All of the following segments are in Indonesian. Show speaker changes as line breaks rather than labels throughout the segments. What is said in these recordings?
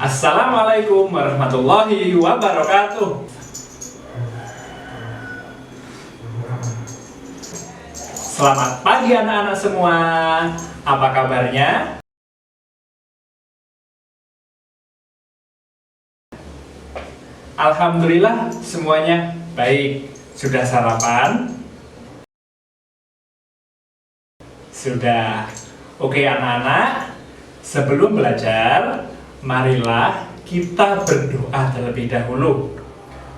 Assalamualaikum warahmatullahi wabarakatuh. Selamat pagi anak-anak semua. Apa kabarnya? Alhamdulillah semuanya baik. Sudah sarapan? Sudah. Oke anak-anak, sebelum belajar, marilah kita berdoa terlebih dahulu.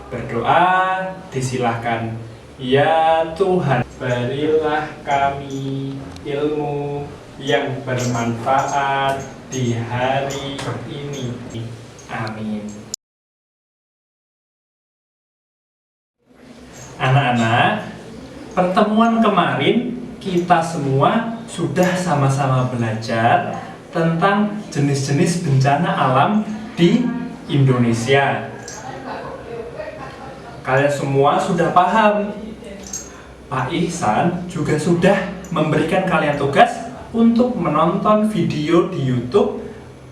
Berdoa disilahkan. Ya Tuhan, berilah kami ilmu yang bermanfaat di hari ini. Amin. Anak-anak, pertemuan kemarin kita semua sudah sama-sama belajar tentang jenis-jenis bencana alam di Indonesia. Kalian semua sudah paham. Pak Ihsan juga sudah memberikan kalian tugas untuk menonton video di YouTube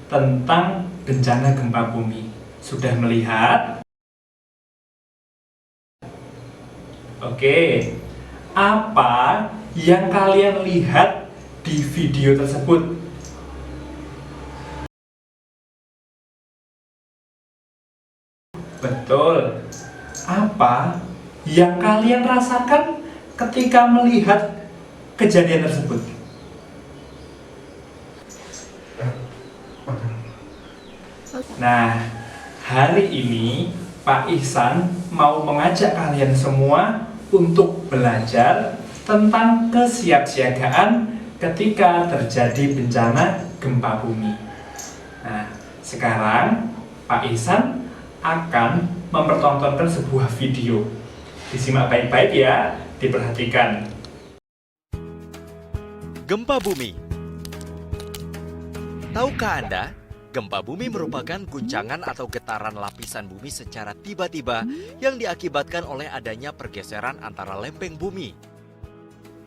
tentang bencana gempa bumi. Sudah melihat? Oke, apa yang kalian lihat di video tersebut? Betul. Apa yang kalian rasakan ketika melihat kejadian tersebut? Nah, hari ini Pak Ihsan mau mengajak kalian semua untuk belajar tentang kesiapsiagaan ketika terjadi bencana gempa bumi. Nah, sekarang Pak Ihsan akan mempertontonkan sebuah video. Disimak baik-baik ya, diperhatikan.
Gempa bumi. Tahukah Anda, gempa bumi merupakan guncangan atau getaran lapisan bumi secara tiba-tiba yang diakibatkan oleh adanya pergeseran antara lempeng bumi.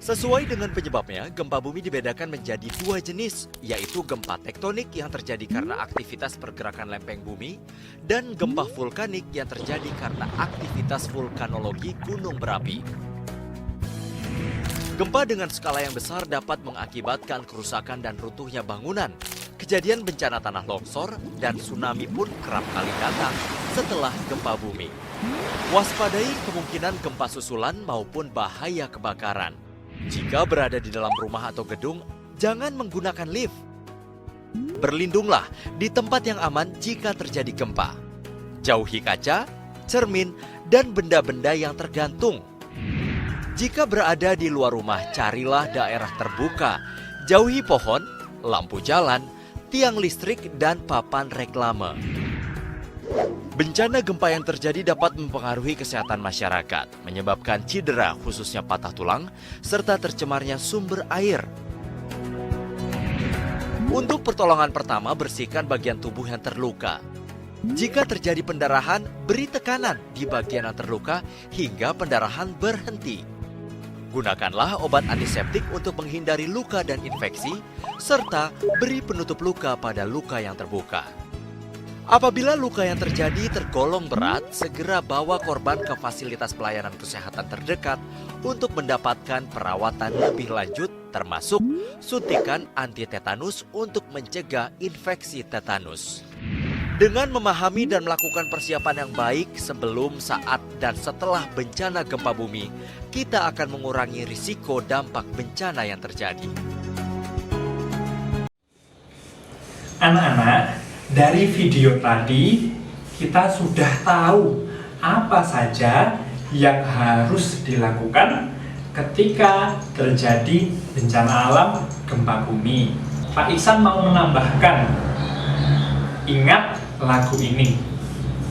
Sesuai dengan penyebabnya, gempa bumi dibedakan menjadi dua jenis, yaitu gempa tektonik yang terjadi karena aktivitas pergerakan lempeng bumi dan gempa vulkanik yang terjadi karena aktivitas vulkanologi gunung berapi. Gempa dengan skala yang besar dapat mengakibatkan kerusakan dan runtuhnya bangunan. Kejadian bencana tanah longsor dan tsunami pun kerap kali datang setelah gempa bumi. Waspadai kemungkinan gempa susulan maupun bahaya kebakaran. Jika berada di dalam rumah atau gedung, jangan menggunakan lift. Berlindunglah di tempat yang aman jika terjadi gempa. Jauhi kaca, cermin, dan benda-benda yang tergantung. Jika berada di luar rumah, carilah daerah terbuka. Jauhi pohon, lampu jalan, tiang listrik, dan papan reklame. Bencana gempa yang terjadi dapat mempengaruhi kesehatan masyarakat, menyebabkan cedera khususnya patah tulang, serta tercemarnya sumber air. Untuk pertolongan pertama, bersihkan bagian tubuh yang terluka. Jika terjadi pendarahan, beri tekanan di bagian yang terluka hingga pendarahan berhenti. Gunakanlah obat antiseptik untuk menghindari luka dan infeksi, serta beri penutup luka pada luka yang terbuka. Apabila luka yang terjadi tergolong berat, segera bawa korban ke fasilitas pelayanan kesehatan terdekat untuk mendapatkan perawatan lebih lanjut, termasuk suntikan anti-tetanus untuk mencegah infeksi tetanus. Dengan memahami dan melakukan persiapan yang baik sebelum, saat, dan setelah bencana gempa bumi, kita akan mengurangi risiko dampak bencana yang terjadi.
Anak-anak, dari video tadi kita sudah tahu apa saja yang harus dilakukan ketika terjadi bencana alam gempa bumi. Pak Ihsan mau menambahkan, ingat lagu ini.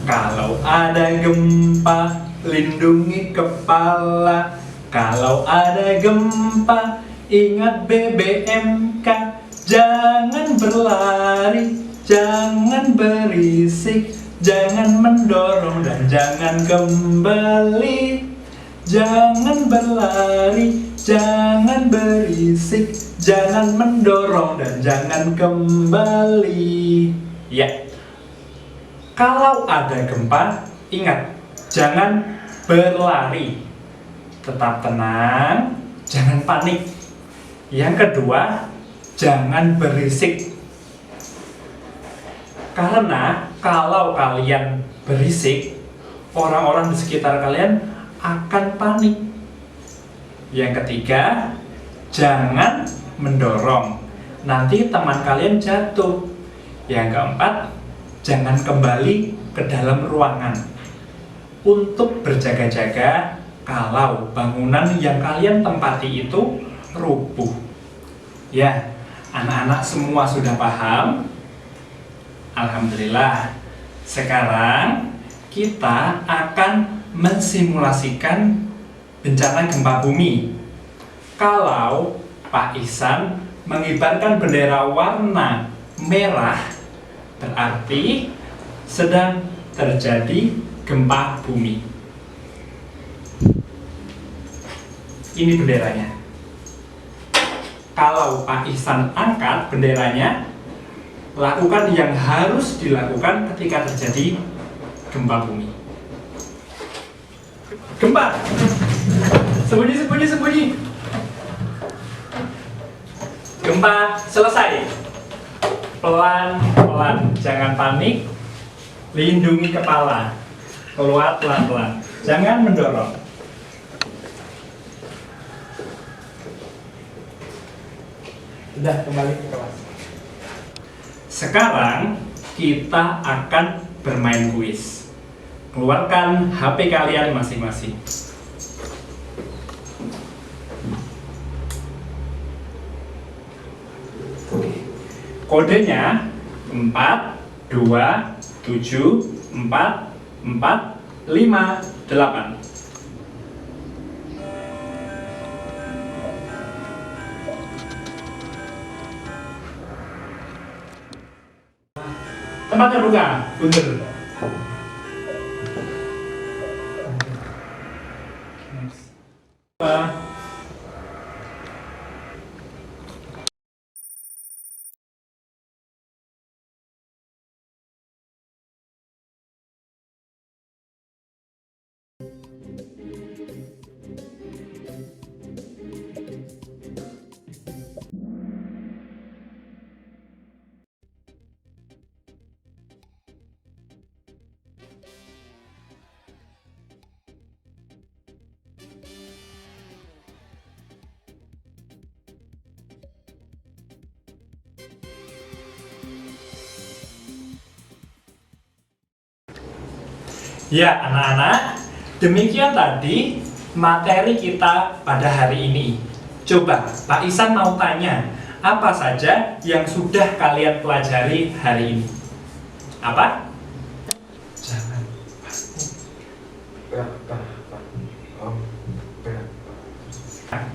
Kalau ada gempa, lindungi kepala. Kalau ada gempa, ingat BBMK. Jangan berlari, jangan berisik, jangan mendorong dan jangan kembali. Jangan berlari, jangan berisik, jangan mendorong dan jangan kembali. Ya, Kalau ada gempa, ingat, jangan berlari. Tetap tenang, jangan panik. Yang kedua, jangan berisik. Karena kalau kalian berisik, orang-orang di sekitar kalian akan panik. Yang ketiga, jangan mendorong. Nanti teman kalian jatuh. Yang keempat, jangan kembali ke dalam ruangan. Untuk berjaga-jaga kalau bangunan yang kalian tempati itu rubuh. Ya, anak-anak semua sudah paham? Alhamdulillah. Sekarang kita akan mensimulasikan bencana gempa bumi. Kalau Pak Ihsan mengibarkan bendera warna merah, berarti sedang terjadi gempa bumi. Ini benderanya. Kalau Pak Ihsan angkat benderanya, lakukan yang harus dilakukan ketika terjadi gempa bumi. Gempa! Sembunyi, sembunyi, sembunyi! Gempa selesai. Pelan-pelan, jangan panik. Lindungi kepala. Keluar pelan-pelan. Jangan mendorong. Sudah, kembali ke kelas. Sekarang kita akan bermain kuis. Keluarkan HP kalian masing-masing. Kodenya 4, 2, 7, 4, 4, 5, 8. Tempat terbuka, bunter. Ya, anak-anak, demikian tadi materi kita pada hari ini. Coba, Pak Ihsan mau tanya, apa saja yang sudah kalian pelajari hari ini? Apa? Jangan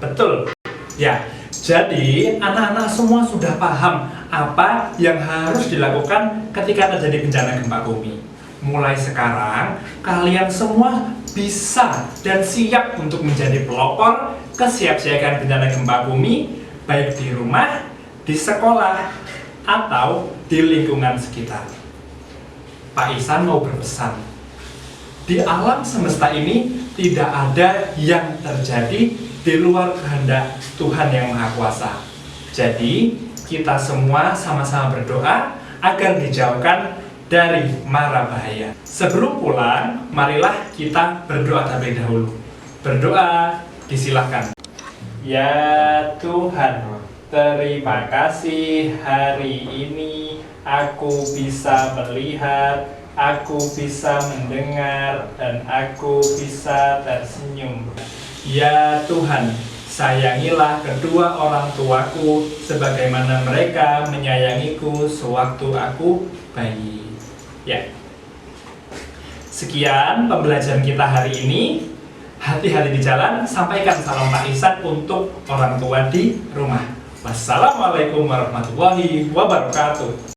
betul. Ya, jadi anak-anak semua sudah paham apa yang harus dilakukan ketika terjadi bencana gempa bumi. Mulai sekarang, kalian semua bisa dan siap untuk menjadi pelopor kesiapsiagaan bencana gempa bumi, baik di rumah, di sekolah, atau di lingkungan sekitar. Pak Ihsan mau berpesan, di alam semesta ini tidak ada yang terjadi di luar kehendak Tuhan yang Maha Kuasa. Jadi, kita semua sama-sama berdoa agar dijauhkan dari mara bahaya. Sebelum pulang, marilah kita berdoa terlebih dahulu. Berdoa, disilahkan. Ya Tuhan, terima kasih hari ini aku bisa melihat, aku bisa mendengar, dan aku bisa tersenyum. Ya Tuhan, sayangilah kedua orang tuaku sebagaimana mereka menyayangiku sewaktu aku bayi. Ya, sekian pembelajaran kita hari ini. Hati-hati di jalan. Sampaikan salam Pak Ihsan untuk orang tua di rumah. Wassalamualaikum warahmatullahi wabarakatuh.